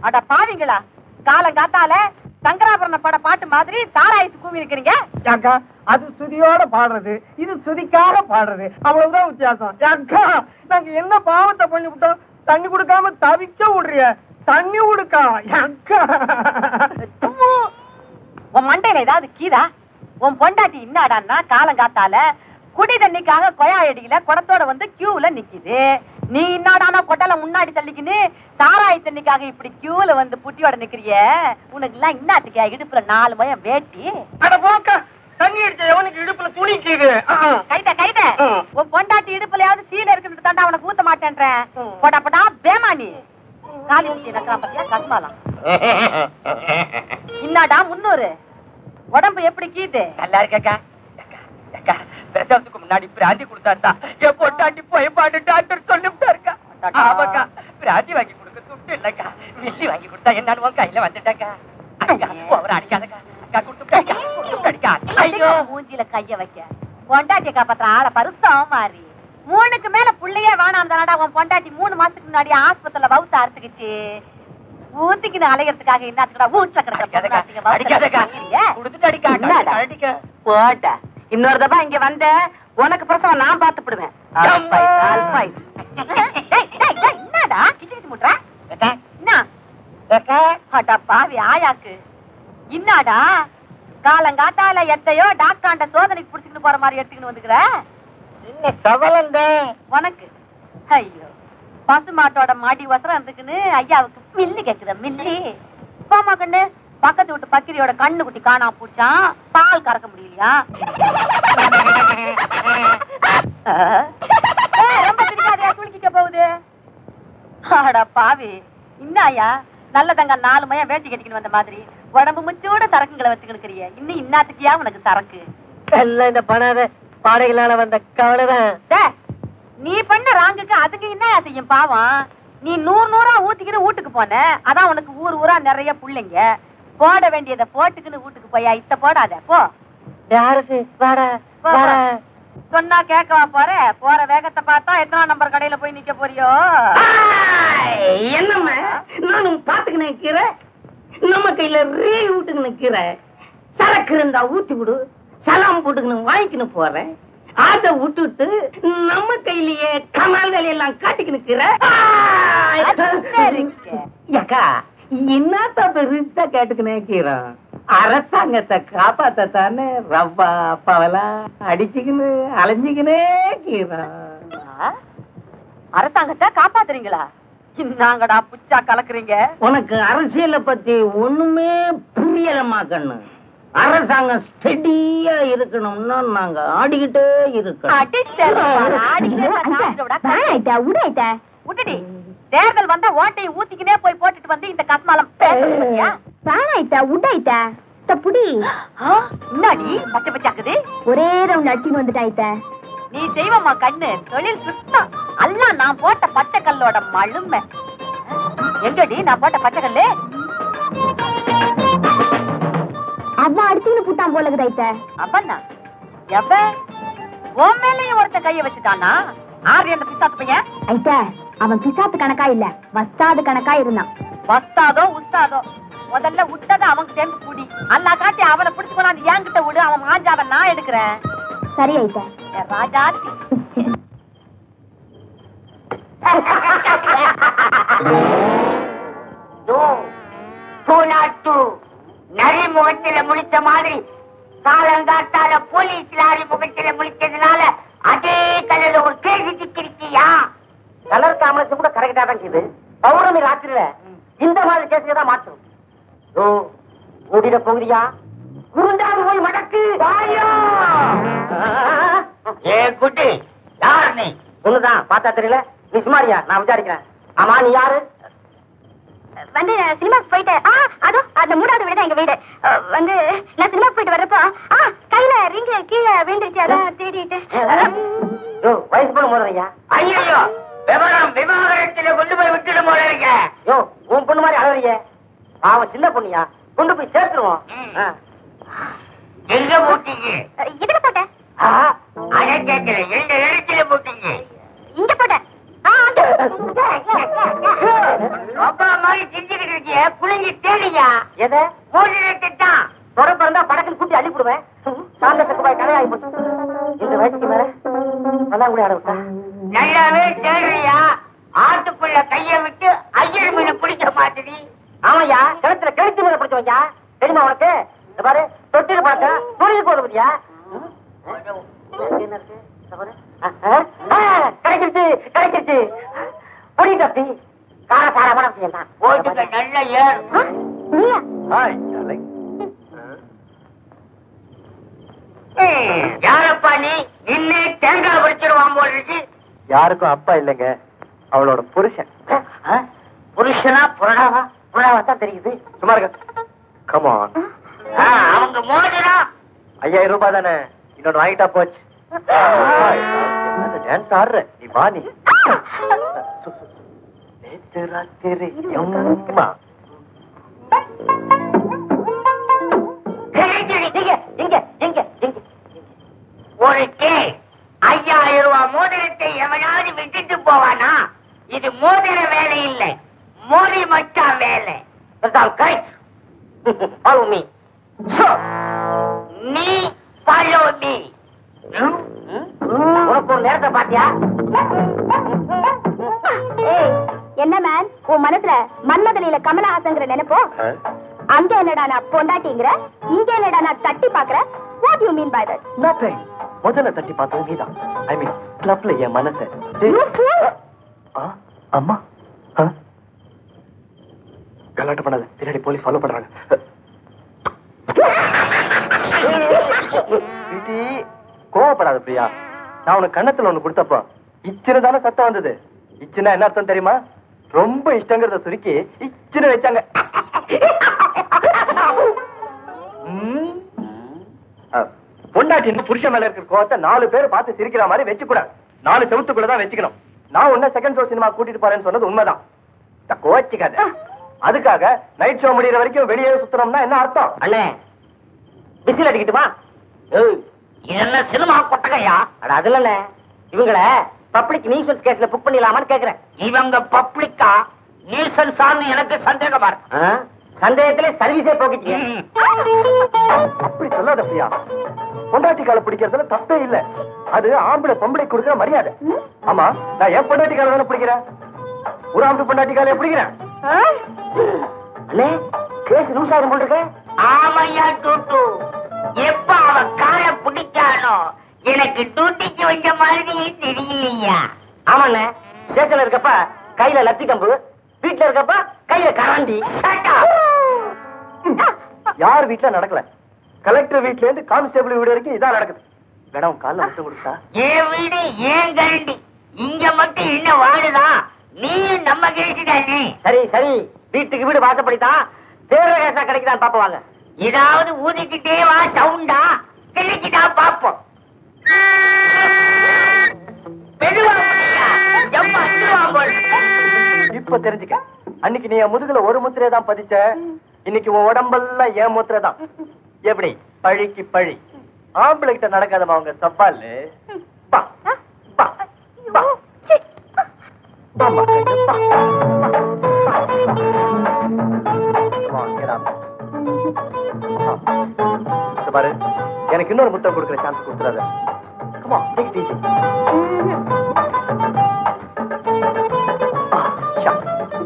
அட பாவீங்களா, காலங்காத்தால சங்கராபரண பட பாட்டு மாதிரி தாராயத்து கூவி இருக்கிறீங்க. அக்கா அது சுதியோட பாடுறது, இது சுதிக்காக பாடுறது, அவ்வளவுதான் வித்தியாசம். அக்கா நாங்க என்ன பாவத்தை பண்ணி விட்டோம்? தண்ணி கொடுக்காம தவிக்க விடுறிய, தண்ணி கொடுக்கா. அக்கா உன் மண்டையில ஏதாவது கீதா? உன் பொண்டாட்டி இன்னாடான்னா காலங்காத்தால குடி தண்ணிக்காக கொயாயடியில குடத்தோட வந்து கியூல நிக்குது. நீ இன்னாடானா கொட்டல முன்னாடி தள்ளிக்கின்னு தாராய தண்ணிக்காக இப்படி கியூல வந்து புட்டியோட நிக்கிறிய. உனக்கு எல்லாம் இன்னாத்துக்கு இடுப்புல 4 மயம் வேட்டி. அட போக்கா, தண்ணி அடிச்ச எவனுக்கு இடுப்புல துணிக்குது. கைத கைத உன் பொண்டாட்டி இடுப்புலயாவது சீல இருக்குன்னு தாண்டா அவனுக்கு ஊத்த மாட்டேன்றேன். போடாப்படா பேமானி காலி ஊத்தி நக்கலாம் பத்தியா கஸ்மாலாம். இன்னாடா 300 உடம்பு எப்படி கீது? நல்லா இருக்கக்கா. பிரசவத்துக்கு முன்னாடி பிராந்தி கொடுத்தாட்டா என் பொண்டாட்டி போய் பாட்டு டாக்டர் சொல்லிவிட்டாருக்கா. ஆமாக்கா, பிராந்தி வாங்கி கொடுக்க துட்டு இல்லக்கா. மில்லி வாங்கி கொடுத்தா என்னன்னு உன் கையில வந்துட்டாக்கா. அவர் அடிக்காதக்கா. அக்கா கொடுத்துட்டா. ஐயோ மூஞ்சில கைய வைக்க பொண்டாட்டிய காப்பாத்துற ஆளை பருத்தம் மாறி 3க்கு மேல புள்ளையே வேணாம் தானடா. உன் பொண்டாட்டி 3 மாசத்துக்கு முன்னாடி ஆஸ்பத்திரியில வவுத்த அறுத்துக்கிச்சு. ஊத்திக்கின்னு அலையறதுக்காக என்ன போட்ட இன்னொரு தப்பா இங்க வந்த உனக்கு பிரசவம் நான் பாத்துப்படுவேன். என்னடா கிச்சு முட்ற என்ன பாவி ஆயாக்கு இன்னாடா காலங்காத்தால எத்தையோ டாக்டராண்ட சோதனைக்கு புடிச்சுக்கிட்டு போற மாதிரி எடுத்துக்கிட்டு வந்துக்கிற உனக்கு. ஐயோ பசுமாட்டோட மாடி வசரம் இருந்துக்குன்னு ஐயாவுக்கு மில்லி கேக்குத மில்லி. போமா கண்ணு, பக்கத்து வீட்டு பக்கிரியோட கண்ணு குட்டி காணாம போச்சான், பால் கறக்க முடியலையா? ரொம்ப சிரிக்காதையா, துளிக்கிட்ட போகுது. ஆடா பாவி, இன்னாயா நல்லதங்க 4 மயம் வேட்டி கட்டிக்கிட்டு வந்த மாதிரி உடம்பு முச்சோட சரக்குங்களை வச்சுக்கிறிய. இன்னும் இன்னாத்துக்கியா உனக்கு சரக்கு? எல்லாம் இந்த பணாத பாடைகளால வந்த கவலைதான். நீ பண்ண ராங்குக்கு அதுக்கு என்ன செய்யும் பாவம்? நீ 100 ஊத்திக்கிட்டு வீட்டுக்கு போன, அதான் உனக்கு ஊரா நிறைய புள்ளைங்க. போட வேண்டியதை போட்டுக்குன்னு வீட்டுக்கு போயா இத்த போடாத போ. யாருக்கு சொன்னா கேட்கவா போற? போற வேகத்தை பார்த்தா எத்தனை நம்பர் கடையில போய் நிக்க போறியோ? என்னம்மா நானும் பாத்துக்கு நிக்கிற, நம்ம கையில ரீ வீட்டுக்கு நிக்கிற. சரக்கு இருந்தா ஊத்தி விடு, சலாம் போட்டுக்கணும் வாங்கிக்கணும் போறேன். அத விட்டுட்டு நம்ம கையிலேயே கமால் வேலையெல்லாம் காட்டிக்கு நிக்கிற. ஏக்கா என்னத்த பெருசா கேட்டுக்கு நிக்கிறோம்? அரசாங்கத்தை காப்பாத்தானே ரவ்வா அப்பாவெல்லாம் அடிச்சுக்கின்னு அலைஞ்சுக்கினே கீரோம். அரசாங்கத்தை காப்பாத்துறீங்களா? நாங்கடா புச்சா கலக்குறீங்க. உனக்கு அரசியலை பத்தி ஒண்ணுமே புரியலமா கண்ணு. அரசாங்கம் ஸ்டெடியா இருக்கணும்னா நாங்க ஆடிக்கிட்டே இருக்கணும். தேர்தல் வந்தா ஓட்டையை ஊத்திக்கினே போய் போட்டுட்டு வந்து இந்த கஸ்மாலம் பச்சை பச்சாக்குது. ஒரே ரவுண்ட் அடிச்சுன்னு வந்துட்டாயிட்ட. நீ செய்வமா கண்ணு தொழில் சுத்தம் அல்ல. நான் போட்ட பச்சை கல்லோட மழுமை எங்கடி? நான் போட்ட பச்சை கல்லு அவன் அடிச்சுன்னு புட்டான் போலகுதாயிட்ட. அவனா எவ உன் மேலையும் ஒருத்த கைய வச்சுட்டானா? ஆறு அந்த பிசாத்து பையன் ஐட்ட. அவன் பிசாத்து கணக்கா இல்ல, வஸ்தாது கணக்கா இருந்தான். வஸ்தாதோ உஸ்தாதோ முதல்ல விட்டத அவங்க சேர்ந்து குடி. அல்லா காட்டி அவனை பிடிச்சு கொண்டாந்து என்கிட்ட விடு. அவன் மாஞ்சாவை நான் எடுக்கிறேன். சரி ஐட்ட. ராஜாத்தி நரி முகத்தில முழிச்ச மாதிரி காலங்காத்தால போலீஸ் லாரி முகத்தில முழிச்சதுனால அதே கலர்ல ஒரு கேள்வி சிக்கிருக்கியா? கலர் காமரசு கூட கரெக்டா தான் இருக்குது. பௌர்ணமி ராத்திரில இந்த மாதிரி கேசுக்கு தான் மாற்றும். ஓடிட போகிறியா? குருண்டாவது போய் மடக்கு. ஏ குட்டி, யார் நீ? ஒண்ணுதான் பார்த்தா தெரியல. நீ சுமாரியா? நான் விசாரிக்கிறேன். ஆமா நீ யாரு? வந்து சினிமாக்கு போயிட்டு அதோ அந்த 3வது வீடு தான் எங்க வீடு. வந்து நான் சினிமாக்கு போயிட்டு வரப்போ கையில ரிங்க கீழே விழுந்துருச்சு. அதான் தேடிட்டு. வயசு போன போதுறையா? ஐயோ விவரம் விவாகரத்துல கொண்டு போய் விட்டுடு போல இருக்க. யோ உன் பொண்ணு மாதிரி அழறிய. அவன் சின்ன பொண்ணியா? கொண்டு போய் சேர்த்துருவோம். எங்க போட்டீங்க? இதுல போட்டேன். அட கேட்கல. எந்த இடத்துல போட்டீங்க? இங்க போட்டேன். அப்பா மாதிரி செஞ்சுக்கிட்டு இருக்கிய புளிஞ்சு தேடியா எதை மோதிரத்தை தான் தொடர்பு இருந்தா படக்குன்னு கூட்டி அள்ளிவிடுவேன். சாந்த சக்குபாய் கதை ஆகி போச்சு. இந்த வயசுக்கு மேல கூட ஆட விட்டா நல்லாவே தேடுறியா? ஆட்டுக்குள்ள கைய விட்டு ஐயர் மீனை பிடிக்க மாட்டேடி. ஆமாயா, கிணத்துல கிணத்து மீனை பிடிச்சவங்க தெரியுமா உனக்கு? இந்த பாரு தொட்டில பார்த்தா துணிக்கு போடுவதியா? கிடைச்சிருச்சு கிடைச்சிருச்சு. பொடி தப்பி காரசாரமான விஷயம் தான். ஓட்டுக்க நல்ல யாரப்பா நீ? நின்னு தேங்காய் பறிச்சிருவான் போல் இருக்கு. யாருக்கும் அப்பா இல்லைங்க, அவளோட புருஷன். புருஷனா புரணாவா? புரணாவா தான் தெரியுது. சும்மா இருக்க. கமான். அவங்க மோதிரா 5000 ரூபாய் தானே, இன்னொன்று வாங்கிட்டா போச்சு. டான்ஸ் ஆடுற நீ வா. நீ நேத்து ராத்திரி அம்மா ஒரு கே 5000 ரூபாய் மோதிரத்தை எவனாவது விட்டுட்டு போவானா? இது மோதிர வேலை இல்லை, மோதி மச்சான் வேலை. Follow me. நீ follow me. உனக்கு ஒரு நேரத்தை பாத்தியா? என்ன மேன் உன் மனசுல மன்மதலியில கமலஹாசங்கிற நினைப்போ? அங்க என்னடா நான் பொண்டாட்டிங்கிற, இங்க என்னடா நான் தட்டி பாக்குற. What do you mean by that? Nothing. முதல்ல தட்டி பார்த்தது நீதான். ஐ மீன் கிளப்ல என் மனசை. அம்மா கலாட்ட பண்ணாத, பின்னாடி போலீஸ் ஃபாலோ பண்றாங்க. கோவப்படாத பிரியா, நான் உனக்கு கண்ணத்துல ஒண்ணு கொடுத்தப்போ இச்சின்னு தானே சத்தம் வந்தது. இச்சின்னா என்ன அர்த்தம் தெரியுமா? ரொம்ப இஷ்டங்கிறத சுருக்கி இச்சின்னு வச்சாங்க. பொண்டாட்டி புருஷன் மேல இருக்கிற கோவத்தை 4 பேர் பார்த்து சிரிக்கிற மாதிரி வச்சுக்கூடாது. 4 செவத்துக்குள்ளதான் வச்சுக்கணும். நான் உன்ன செகண்ட் ஷோ சினிமா கூட்டிட்டு போறேன்னு சொன்னது உண்மைதான். கோச்சிக்காத. அதுக்காக நைட் ஷோ முடிகிற வரைக்கும் வெளியே சுத்தணும்னா என்ன அர்த்தம்? அண்ணே விசில் அடிக்கட்டுமா? என்ன சினிமா கொட்டகையா? அது இல்ல, இவங்கள பப்ளிக் நியூசன்ஸ் கேஸ்ல புக் பண்ணிடலாமான்னு கேக்குறேன். இவங்க பப்ளிக்கா நியூசன்ஸான்னு எனக்கு சந்தேகமா இருக்கு. சந்தேகத்திலே சர்வீஸே போக்கிட்டீங்க. அப்படி சொல்லாத பிரியா, பொண்டாட்டி காலை பிடிக்கிறதுல தப்பே இல்ல. அது ஆம்பளை பொம்பளை கொடுக்கிற மரியாதை. ஆமா, நான் என் பொண்டாட்டி காலை தானே பிடிக்கிறேன், ஒரு ஆம்பளை பொண்டாட்டி காலை பிடிக்கிறேன். அண்ணே கேஸ் லூஸ் ஆகும் போல் இருக்கு. ஆமையா டூட்டு, எப்ப அவன் காலை பிடிச்சானோ எனக்கு டூட்டிக்கு வச்ச மாதிரி தெரியலையா? ஆமாண்ணே, ஸ்டேஷன்ல இருக்கப்ப கையில லத்தி கம்பு, வீட்டுல இருக்கப்ப கையில கராண்டி. யார் வீட்டுல நடக்கல, கலெக்டர் வீட்டுல இருந்து கான்ஸ்டபிள் வீடு வரைக்கும் இதான் நடக்குது. வேணாம் கால மட்டும் கொடுத்தா என் வீடு ஏன் கரண்டி, இங்க மட்டும் என்ன வாழுதா? நீ நம்ம கேட்டுதானே. சரி சரி, வீட்டுக்கு வீடு வாசப்படித்தான் தேர்ற கேசா கிடைக்குதான் பாப்பவாங்க. ஏதாவது ஊதிக்கிட்டே வா, சவுண்டா கிடைக்கிட்டா பாப்போம். இப்ப தெரிஞ்சுக்க, அன்னைக்கு நீ என் முதுகுல ஒரு முத்திரை தான் பதிச்ச, இன்னைக்கு உன் உடம்பெல்லாம் ஏன் முத்திரை தான். எப்படி பழிக்கு பழி. ஆம்பளை கிட்ட நடக்காதமா அவங்க சவால். பா பா பா பாரு, எனக்கு இன்னொரு முத்தம் கொடுக்குற chance கொடுத்துறாத. Come on, take it easy.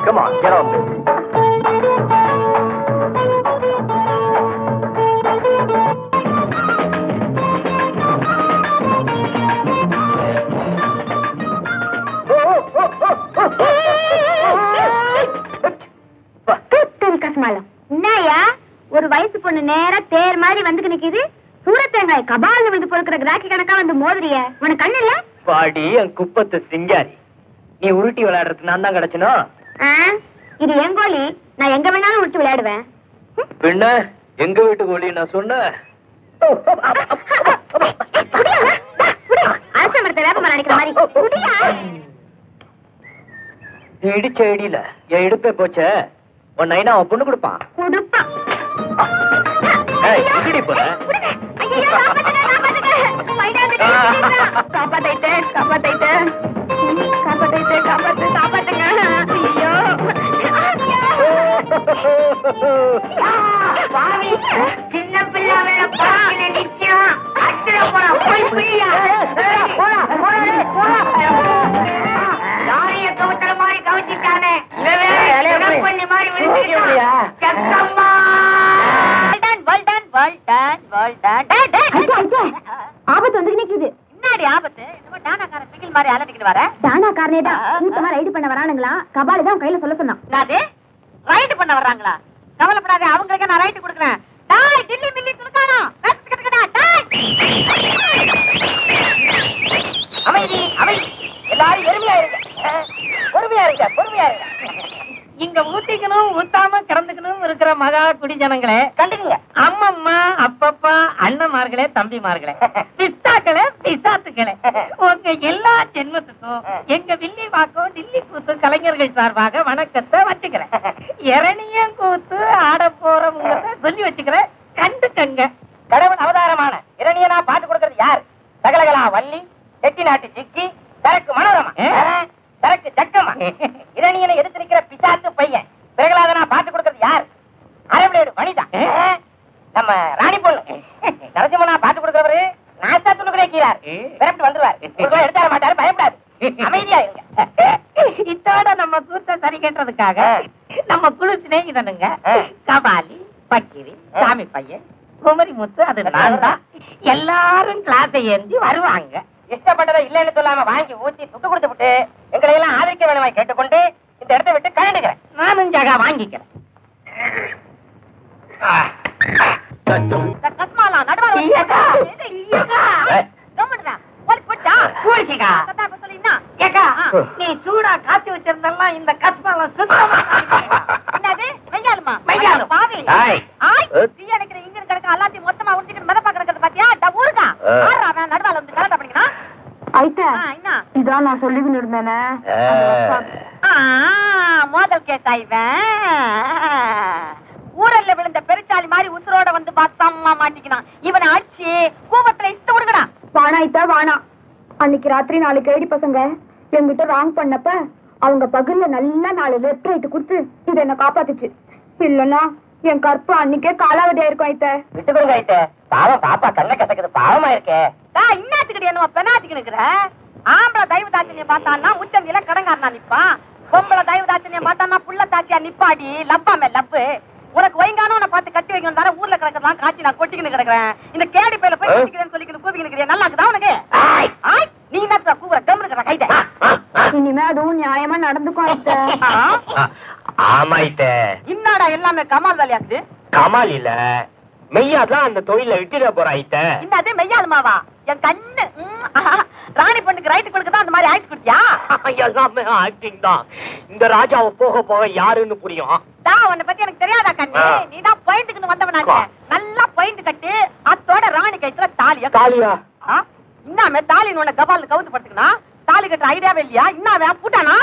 Come on, get on with it. என்னயா ஒரு வயசு பொண்ணு நேரா தேர் மாதிரி வந்து நிக்குது, சூரத்தேங்காய் கபால வந்து பொறுக்கிற கிராக்கி கணக்கா வந்து மோதிரிய உனக்கு கண்ணு இல்ல? பாடி என் குப்பத்து சிங்காரி, நீ உருட்டி விளையாடுறதுக்கு நான் தான் கிடைச்சனோ? இது என் கோழி, நான் எங்க வேணாலும் உருட்டி விளையாடுவேன். பின்ன எங்க வீட்டு கோழி நான் சொன்ன அரச மரத்தை வேப்பமரம் அடிக்கிற மாதிரி இடிச்ச இடியில என் இடுப்பே போச்ச. உன் நைனா அவன் பொண்ணு கொடுப்பான். காப்பாத்தைட்டேன் காப்பாத்தைட்டேன் காப்பாத்தைட்டேன் பாவி, சின்ன பிள்ளை மேல பாக்கில நிக்கிறான். அத்துல போனா போய் புரியா? யாரைய கவுத்துற மாதிரி கவுத்திட்டானே. பண்ணி மாதிரி விழுந்துட்டான். சக்கம்மா. ஆபத்து வந்து நிக்குது. முன்னாடி ஆபத்து என்னமோ டானாக்கார பிகில் மாதிரி அலட்டிக்கிட்டு வர. டானாக்காரனே தான் கூட்டமா ரைடு பண்ண வரானுங்களா? கபாலி தான் கையில சொல்ல சொன்னான். நாது ரைடு பண்ண வர்றாங்களா? கவலைப்படாத, அவங்களுக்கு நான் ரைடு கொடுக்குறேன். டாய் டில்லி மில்லி துணுக்கானோ அமைதி அமைதி, எல்லாரும் எருமையா இருங்க. பொறுமையா இருங்க, பொறுமையா இருங்க. இங்க ஊத்திக்கணும் ஊத்தாம கிடந்துக்கணும் இருக்கிற மகா குடி ஜனங்களே, கண்டுக்குங்க. அம்மம்மா அப்பப்பா அண்ணன்மார்களே தம்பிமார்களே, பிஸ்தாக்களே பிசாத்துக்களே, உங்க எல்லா ஜென்மத்துக்கும் எங்க வில்லி வாக்கம் டில்லி கூத்து கலைஞர்கள் சார்பாக வணக்கத்தை வச்சுக்கிறேன். இரணிய கூத்து ஆட போறவங்க சொல்லி வச்சுக்கிறேன், கண்டுக்கங்க. கடவுள் அவதாரமான இரணியனா பாட்டு கொடுக்கறது யார்? சகலகலா வள்ளி, செட்டி நாட்டு சிக்கி, சரக்கு மனோரமா, சரக்கு ஜக்கமா. இரணியனை எடுத்து நிக்கிற பிசாத்து பையன் பிரகலாதனா பாட்டு கொடுக்கறது யார்? அரவிலேடு வனிதா, நம்ம ராணி பொண்ணு. நரசிம்மனா பாட்டு கொடுக்கறவரு நாசா துணுக்குறே கீழார் பிறப்பிட்டு வந்துருவார். எடுத்தார மாட்டாரு, பயப்படாது, அமைதியா இருங்க. இத்தோட நம்ம கூத்த சரி கேட்டதுக்காக நம்ம குழு சிநேகிதனுங்க கபாலி, பக்கிரி, சாமி பையன், குமரி முத்து, அது நான் தான். எல்லாரும் கிளாஸை ஏந்தி வருவாங்க. இஷ்டப்பட்டதை இல்லைன்னு சொல்லாம வாங்கி ஊத்தி துட்டு கொடுத்து விட்டு எங்களை எல்லாம் ஆதரிக்க வேணுமாய் கேட்டுக்கொண்டு இந்த இடத்தை விட்டு கலந்துக்கிறேன். நானும் ஜகா வாங்கிக்கிறேன். கஸ்மாலா நடுவார சொல்லினா ஏக்கா, நீ சூடா காய்ச்சி வச்சிருந்தெல்லாம் இந்த கஸ்மாலம் சுத்தமா என்னது மெய்யாலுமா? மெய்யாலும். பாவி எனக்கு இங்க கிடக்க எல்லாத்தையும் மொத்தமா உண்டிக்கிட்டு மிதப்பா கிடக்கிறது பாத்தியா? ஊருக்கா நடுவால வந்து கலட்டா பண்ணிக்கணும். இதான் நான் சொல்லிக்கிட்டு இருந்தேனே. மோதல் கேட்டா இவன் ஊரல்ல விழுந்த பெருச்சாலி மாதிரி உசுரோட வந்து பாத்தம்மா மாட்டிக்கினான். இவனை அடிச்சு கூவத்துல இஷ்ட விடுங்கடா. வானா வானா. அன்னைக்கு ராத்திரி 4 கேடி பசங்க என்கிட்ட ராங் பண்ணப்ப அவங்க பகல்ல நல்லா 4 லெஃப்ட் ரைட் கொடுத்து இது என்ன காப்பாத்துச்சு. இல்லன்னா என் கற்பு அன்னைக்கே காலாவதியா இருக்கும். ஐத்த விட்டு கொடுங்க ஐத்த. பாவம் பாப்பா கண்ண கசக்குது, பாவமா இருக்கே. இன்னத்துக்கிட்ட என்ன பெனாத்திக்கு நிக்கிற? ஆம்பளை தயவு தாட்சியம் பார்த்தான்னா உச்சந்தில கடங்காரனா நிப்பான். பொம்பளை தயவு தாட்சியம் பார்த்தான்னா புள்ள தாட்சியா நிப்பாடி லப்பாமே லப்பு. உனக்கு வைங்கானோ உன்னை பார்த்து கட்டி வைக்கணும் தானே ஊர்ல கிடக்கிறதெல்லாம் காட்சி நான் கொட்டிக்கின்னு கிடக்குறேன். இந்த கேடி பையில போய் கொட்டிக்கிறேன்னு சொல்லிக்கிட்டு கூவிக்கிட்டு நல்லா இருக்குதா உனக்கு? நீ என்ன கூற கம் இருக்கிற கைத. இனிமே அதுவும் நியாயமா நடந்துக்கும் ஐத்த. ஆமா ஐட்ட. இன்னாடா எல்லாமே கமால் வேலையாக்குது. கமால் இல்ல, மெய்யாதான் அந்த தொழில விட்டுட போற ஐட்ட. என்னது மெய்யாலுமாவா? என் கண்ணு ராணி பொண்ணுக்கு ரைட்டு கொடுக்கதான் அந்த மாதிரி ஆயிட்டு குட்டியா? எல்லாமே ஆக்டிங் தான். இந்த ராஜாவை போக போக யாருன்னு புரியும். உன்னை பத்தி எனக்கு தெரியாதா கண்ணு? நீதான் பாயிண்ட்டுக்கு வந்தவனாங்க. நல்லா பாயிண்ட் கட்டி அத்தோட ராணி கைத்துல தாலியா தாலியா இன்னாமே தாலின்னு உன்னை கபால் கவுத்து படுத்துக்கணும். தாலி கட்டுற ஐடியாவே இல்லையா? இன்னாவே பூட்டானா?